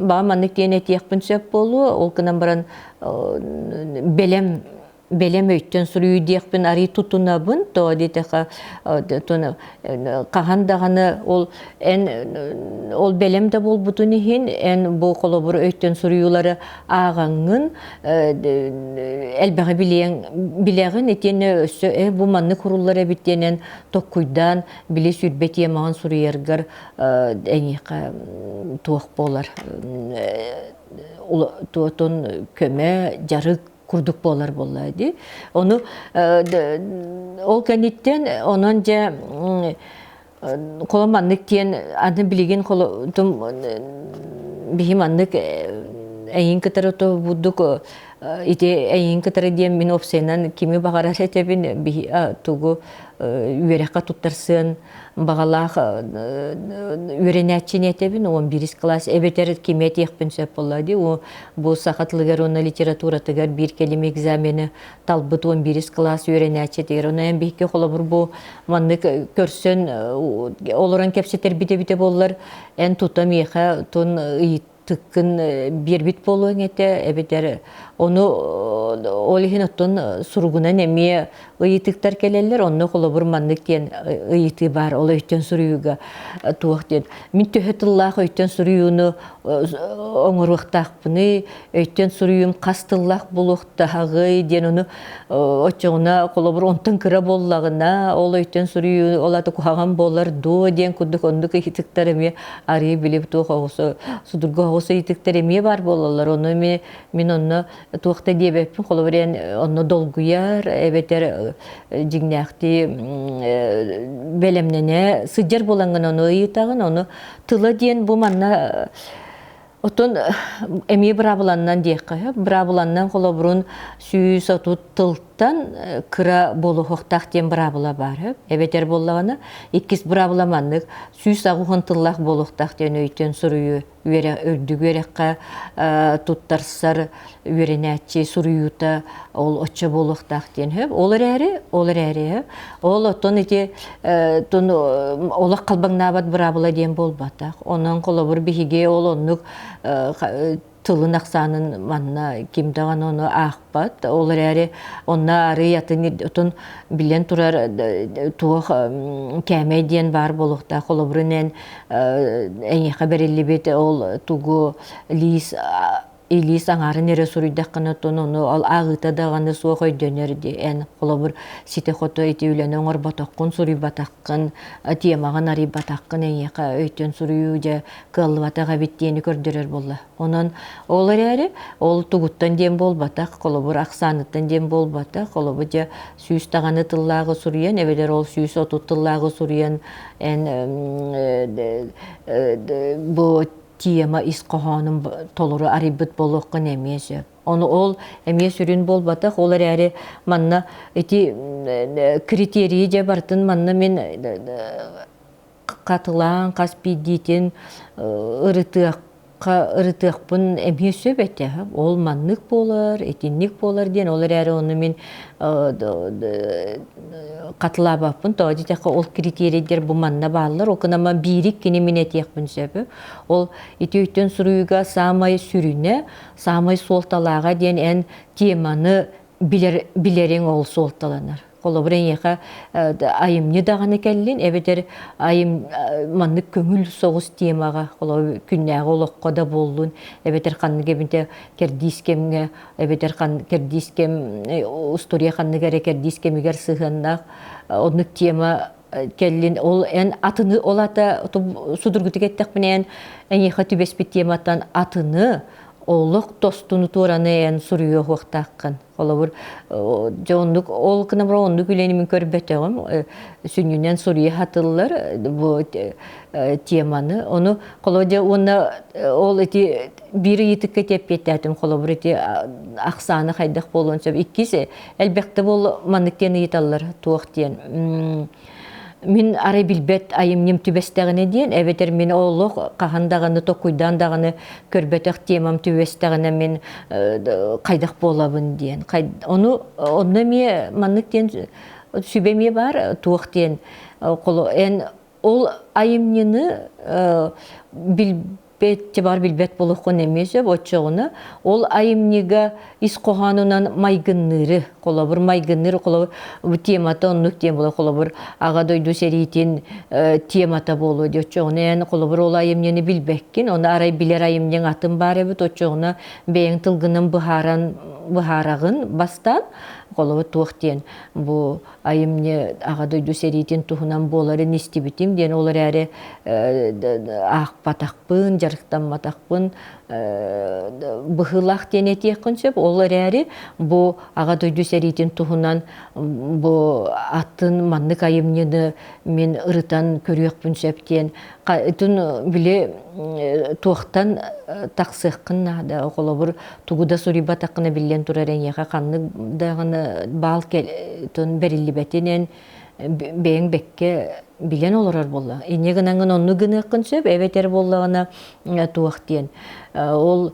bağ manlık diyen etiyakpın söp bolu olkınan baran belem öйтен сүрüyü diyekpin arı tutunabın to deteka tonu kahanda ol en ol belem de bol butun hin en bu kolobur öйтен сүрüyüleri ağanın elbette bileğin etene ösü bu manlı kurullara bitenen tokkuydan bile sürbet yemeğin sürüyergar enyiqa tuğ bolar ton köme jarık kurduk bollardı. Onu ol kanitten onunca kolamanlık diyen adı bilgin kolum bihimanlık eyin kadar to bulduk ite eyin kadar diyen min opsenan kimi bakarar etebin bihi tugu üyerekka tutarsın bağalaq üyerenetçin etebin 11 klas ebeter kimet yakpin söp bolladı o bu sakatlıgar ona literatura tıgar bir kelime egzameni talbıt 11 klas üyerenetçi tıgar ona en bihke kolabur bu manlık körsün oluran kepseter bite bollar en tutam yeha ton tıkkın bir bit boluğun ete ebeter onu olihin otun surguna nemiye ıyıtıktar keleller onu kolabur manlık diyen ıyıtı var ola öten suruyuga tuğuk diyen min töhetillах öten suruyunu oңuruqtaq bunu öten suruyum kastillах buluqtağı diyen onu oçoğuna kolabur ontun kıra bollağına ola öten suruyu ola tuğağan bollar do diyen kuduk onduk ıyıtıktar emiye arayı bilip tuğuk oğusu sudurgu oğusu ıyıtıktar emiye var bollalar onu min onu tuğukta diye bepin kolabur onu dolguyar ebeter jignakti belemnene sıcar bolangan onu ıyıtağın onu tıla diyen bu manna otun emi brabulandan diyek brabılandan kolaburun süyüs otut tılta туохтан кыра болу хоқтақ тен бұрабыла бары. Эбетер боллағына, иккіз бұрабыламанлық сүйіс ағуғын тыллақ болуқтақ тен өйтен сұрыю өрді көрекқа туттарсар өренәтче сұрыюта ол отча болуқтақ тен. Олар әрі. Ол оттон ете олақ қалбаңнабат бұрабыла ден болбатақ. Онан қолы бір бігіге ол онлық тылын ақсанын манна кимдаған оны ақпат. Олар әрі онна ары ятын отын білен тұрар туық кәмейден бар болуқта. Қолы бірінен әнеқа бәрелі бет ол туғы Илис аңарын әрі сұрыйдаққаны оны ал ағыта дағаны суық өйденерді. Ән қолы бір сите қоты еті үләні оңыр батаққын, сұрый батаққын, тиемаған ари батаққын әнеқа өйтен сұрыйу де қылы батаға беттені көрдірер болы. Онын олар әрі ол тұғыттан дем бол батақ, қолы бір ақсаныттан дем бол батақ, қолы бір де сүйіс тағаны тыллағы сұрыян, әбедер ол сүйіс оту тыллағы сұрыян бұл тиема исқоғаным толыры арибыт болуққын әмесі. Оны ол әмес үрін бол батақ, олар әрі манна критерии де бартын манна мен қатылан, қаспидетін ырытықпын әмесі бәтті. Ол маннық болар, етіннік болар ден, олар әрі оны мен қатылабаппын, тоғады тәқі ол критериydер бұл манна бағылар, оқынама бирик кені мен әтеқпін сөбі. Ол еті сұруыға самай сүріне, самай солталаға ден ән теманы білерен ол солталанар. Қолы бірін еқа айым не дағаны кәлін, әбетер айым манны көңіл соғыз темаға, қолы күннәғы олыққа да болуын, әбетер қанны кәбінте кәрдискемге, әбетер кәрдискем, устория қанны кәрі кәрдискемігер сығыннақ, онық тема кәлін, ол ән атыны, ол ата судыргүті кәттіқ мінен, ән еқа түбеспет тематтан атыны, олық тостуны тураны ән сұрыйы хоқтаққын. Қолы бір, ол кіна бұра ондық үленімін көрбәтіғым, сүнінен сұрыйы хатылылар бұл теманы. Оны қолы де ол еті бірі етік кетеп беттәтім, қолы бір еті ақсаны қайдақ болуын сөп. Иккесі әлбәқті бол маңнықтен еталылар туақтен. Мен ары білбет айым түбестәғіне дейін, әбетер мен олық қағандағаны, тоқуйдандағаны көрбетіқ темам түбестәғіне мен қайдақ болабын дейін. Оны ме маннықтен сүбеме бар туақтен. Ол айымнені бар білбет болуқын емесі, отчығыны, ол айымнеға исқоғанынан майгынныры, қолы бір майгынныры, қолы бір темата, онлық тем болу, қолы бір аға дойду сәрейтін темата болу, отчығыны, қолы бір ол айымнені білбәккен, оны арай білер айымнен атын бар әбіт, отчығыны бәйін тылғының бұхарағын бастан, қолы бір туақтен бұл айымне аға дойду сәрейтін тұғынан болары несті бітім, ден олар әрі ақ батақпын, жарықтан матақпын, бұғылақ денеті еқін сөп, олар әрі бұл аға дойду сәрейтін тұғынан бұл атын маннық айымнені мен ұрытан көріекпін сөптен. Үтін біле туақтан тақсыққын нады, қолы бір тұғыда сұры батаққына білен тұрарен еға қанны дағыны бал кәлін бәрілі бәтінен бәйін бәкке білен оларар болла. Инегінаңын оны гіні қын сөп, әветер боллағына туақтен. Ол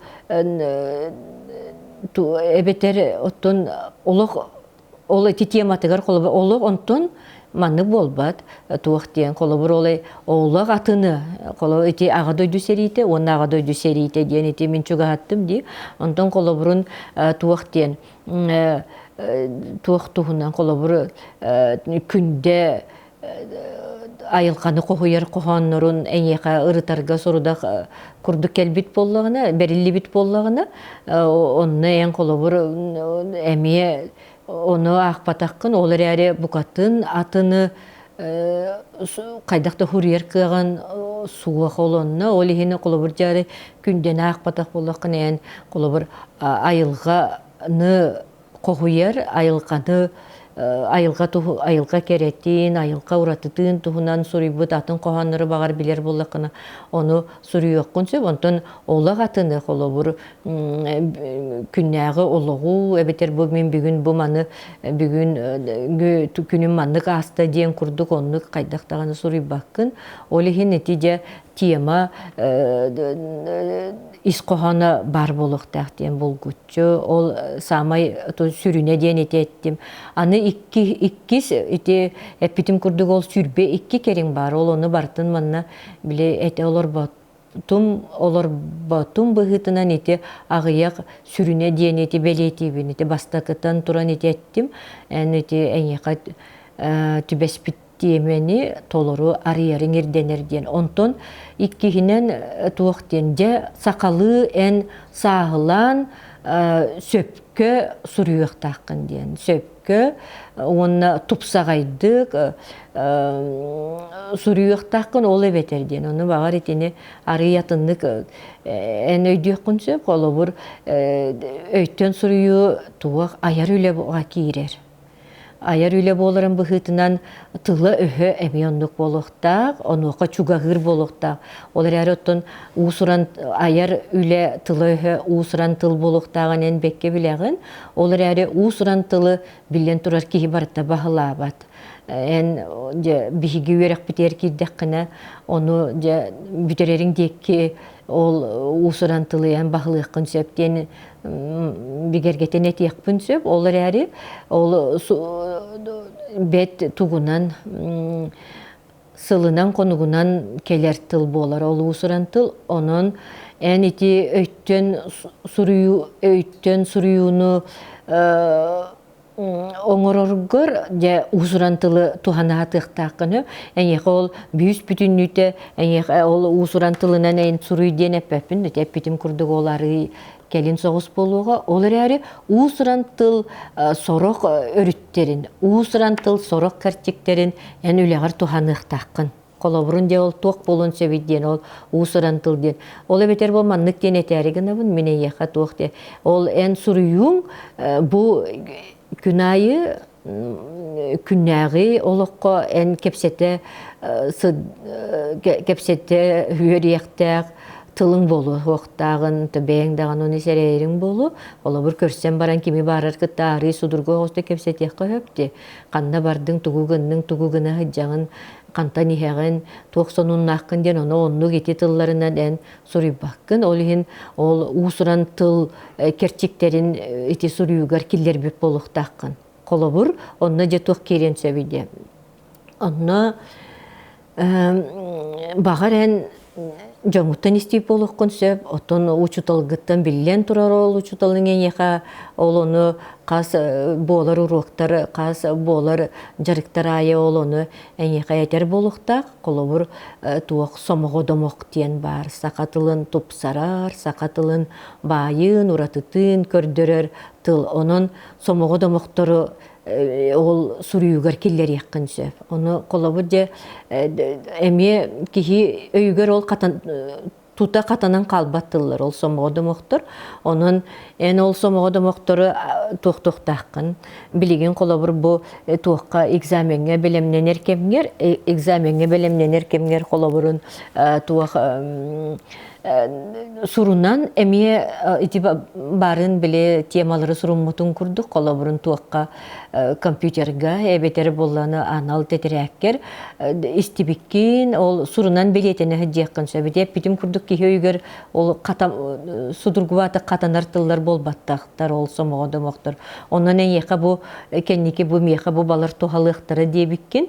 әветер оттын ол әті тематығар қолы олық онтын манны болбат туақтен. Қолы бір олай олық атыны, қолы әті аға дойду сәрейті, оны аға дойду сәрейті ден әті мен чуға аттым дей. Онтын қолы бұрын туақтен туақтығынан қолы бір күнде айылқаны қоғыяр қоғанырын әнеқа ұрытарға сұрудақ күрді кәлбет боллағына, бәрілі бет боллағына, оны ән қолы бір әмее оны ақпатаққын, олар әрі бұқатын атыны қайдақты хұрияр қыған суға қолынна, ол ехені қолы бір жәрі күнден ақпатақ боллақын ән қолы бір айылғаны қоғыяр, айылқаны айылга керетин, айылга уратытын туһунан сурыйбыт атын коханнары багар билер буллакына onu сурыйоккун сөп, онтон олаг атыны холобур күннәгы ологу, эбетер бу мен бүгүн бу маны бүгүн күнүм маннык аста диен курдук оннук кайдактаганы сурыйбаккын. Олихин нетиже тема искохана бар болуктак диен болгуччу. Ол самай сүрүнө диен этеттим. Аны иккис ити эпитим курдук ол сүрбе икки кериң бар. Ол оны бартын манна биле эте олор батум быһытынан ити агыяк сүрүнө диен эти белетибин эти бастакытан туран этеттим. Эти эңека түбеспит темени толору арыярың ирденер диен. Онтон иккихинен туохтен же сакалы эн сағылан сөпкө сурюяктакын диен. Сөпкө онна тупсагайдык сурюяктакын ол эбетер диен. Оны багар этини арыятыннык эн өйдүөккүн сөп колобур өйттөн сурюю туох аяр үле буга киирер. Аяр үле боларын быһытынан тылы өһө эмиондук болуктак, онука чугагыр болуктак. Олар яроттон уусуран аяр үле тылы өһө уусуран тыл болуктагын эн бекке билегин. Олар яре уусуран тылы билен турар кихи барта баһылаабат. Эн же биһиги үерек битер кирдеккина, ону же бүтерерин декки ол уусуран тылы эн баһылыаккын сөптен бигергетен этиякпын сөп. Олар яре ол бет тугунан сылынан конугунан келер тыл болар. Ол уусуран тыл онон эн ити өйттөн суруюну оңороргор же уусуран тылы тухана тыктакыны эңеке ол бүүс бүтүннүтө эңеке ол уусуран тылынан эн суруй диен эппеппин эппитим курдук олары келин соғыс болуға. Олар әрі уусуран тыл сорок өрүттерин, уусуран тыл сорок картиктерин эн үлегар туханыктакын. Колобурун де ол туок болун сөбиден ол уусуран тыл ден. Ол эбетер бол маннык ден этеригинабын мене яха туок де. Ол эн суруюң бу күнайы күннәгы олоққа эн кепсете хүрияқтақ тылың болу, оқтағын, бәйіңдағын оны сәрейрің болу, ола бір көрсен баран кеми барар кыттары судырғы оғысты кепсетеққа өпті. Қанда бардың тугугына хыджағын, қанта нихәғын, тоқсонун наққын ден, оны онну кеті тылларына ден сұрый баққын. Ол уусуран тыл керчиктерін еті сұрыюғар киллер біп болуқтаққын. Қолабыр, онна же тоқ керен сөбейде. Онна бағар ән жоңуттан истип болуққын сөп, отын учуталгыттан билен турар ол учуталың енеха, ол оны қас болар уруқтар, қас болар жарықтар айы ол оны енеха етер болуқтақ, қолыбыр туақ сомығы домоқ тиен бар, сақатылын тупсарар, сақатылын байын, уратытын, көрдірер тыл, оның сомығы домоқтары ол суруюгар киллер яқын сөп. Оны қолабыр же әме кихи өйгер ол тута қатанан қалбаттылар, ол сомоғыды мұқтыр. Оның ән ол сомоғыды мұқтыры туқтақтақын. Білеген қолабыр бұл туаққа экзаменге белемненер кемгер қолабырын туақ сурунан әме ити барын біле темалары суруммутун курдук, қолабырын туаққа компьютерга эбетер болланы анал тетерәккер истибиккин ол сурунан билетене хыджаккын сөбете питим курдук кихөйгөр ол судургубаты катанар тыллар болбаттактар ол сомогодо моктор. Онан эйека бу кенники бу меха бу балар тухалыктары дебиккин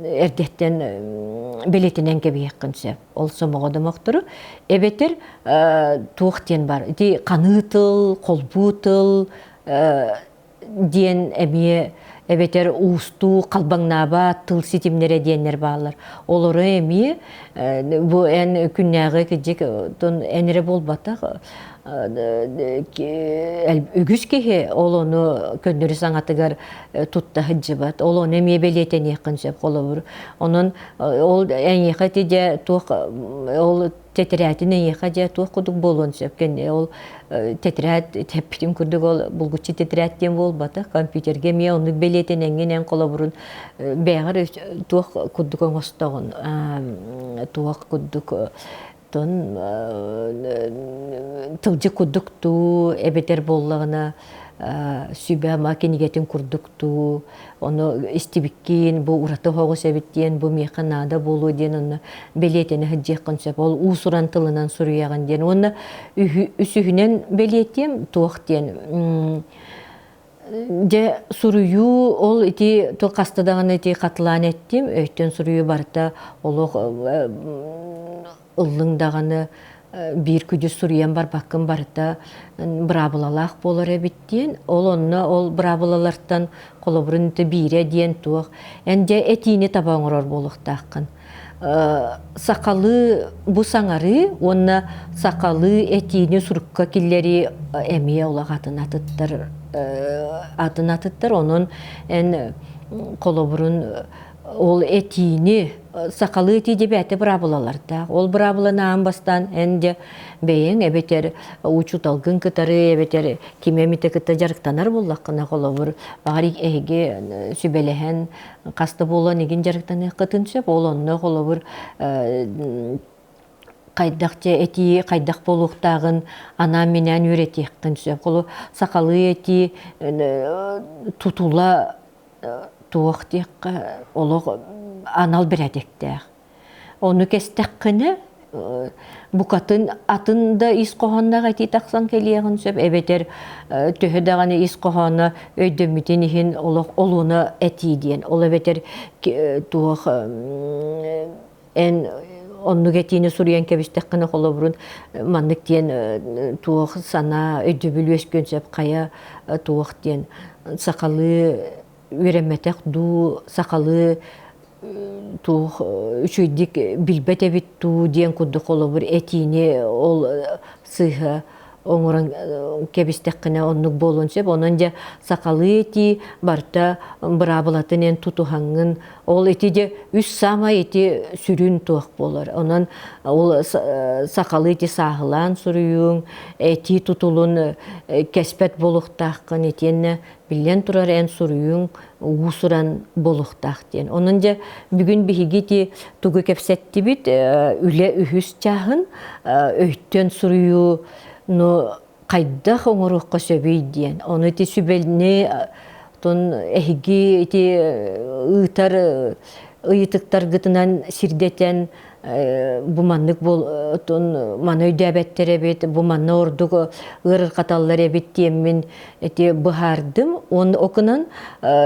эрдеттен билетенен кебияккын сөп ол сомогодо моктору эбетер туохтен бар. Ити канытыл, колбутыл диен эмие эбетер уусту калбаңнаба тыл ситимнере диеннер баалар. Олору эмие бу эн күннәгы кижик тон энере болбата үгүс кеhe ол оны көндөрү саңатыгар тутта хыджыбат. Ол оны эмие белетен якын сөп колобур. Онун ол эн якыты же тук ол тетерәтин эйеха же туох кудук болон сөпкен ол тетерәт теппитим курдук ол булгуччи тетерәт дем болбата компьютерге мия онук белетен эңген кола бурун бээгэр туох курдук оңостогон туох курдук тон тылжы курдук туу эбетер боллагына сүбә макинигетин курдукту оны истибиккин бу ураты хогус эбиттен бу механада болу ден оны белетени хыджеккын сөп ол уусуран тылынан суруяган ден оны үсүхүнен белетем туох ден же сурую ол ити то кастадаган ити катылан эттим өйттөн сурую барта олох ыллыңдаганы bir kücü Suriyen бар bakın barıta brabılalak bolar ebittiyen ол brabılalardan kolaburun te bire diyen tuğ ende etini tabanğıror boluqtaqın sakalı bu sanarı onna sakalı etini surukka killeri emiye olaq atın atıttır onun en kolaburun ol etini sakalı eti de bete brabılalarda. Ol brabılanağın bastan ende beyin ebeter uçu talgın kıtarı ebeter kimemite kıta jarıktanar bollaqına kolabur. Bari ege sübelehen kasta bolan egin jarıktanı kıtın söp olanna kolabur kaydak eti kaydak boluqtağın ana menen üretektin söp. Kolu sakalı eti tutula tuğuk diyek oluq anal bir edekter. Onu kestekini bu katın atında is kohonna gati taksan keliyen söp ebeter töhedagani is kohonna öydömütenihin oluna eti diyen. Ol ebeter tuğuk en onu getini Suriyen kebistekini kolaburun manlık diyen tuğuk sana öydöbülü öskön söp kaya tuğuk diyen sakalı üremetek du sakalı tuğ üçüydük bilbet ebit tu diyen kudduk olabur etini ol sıha onuran kebistekine onluk bolun söp onunca sakalı eti barta brabılatın en tutuhangın ol eti de üç sama eti sürün tuğ bolar onun ol sakalı eti sahılan sürüyün eti tutulun kespet boluqtaqın etiyenne bilen turar en sürüyün usuran boluqtaq diyen onunca bugün bihigiti tuğu kepsetti bit üle ühüs çahın öhtön sürüyü no kaydak oңuruqqa söbey diyen. Onu iti sübelini ton ehigi iti ıtar ıyıtıktar gıtınan sirdeten bu manlık bol ton mana ödebetler ebet bu mana orduk ırır katallar ebet diyemin iti bıhardım. Onu okunan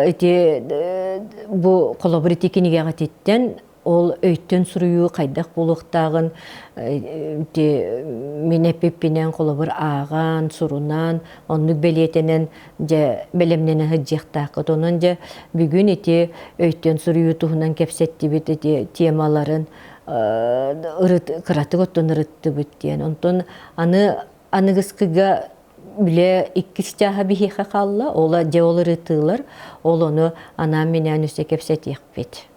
iti bu kolaboratikini gağatitten ol öйттөн суруyu kaydak boluqtağın minepepinen kolabır ağan surunan onu beliyetenen je belemnenen hıcıqtaqı onunca bugün iti öйттön suruyu tuhunan kepsetti bit iti temaların ırıt kıratı gotton ırıttı bit diyen onton anı gıskıga bile ikkis jaha bihi kalla ola je ol ırıttılar ol onu ana menen üste kepsetiq bit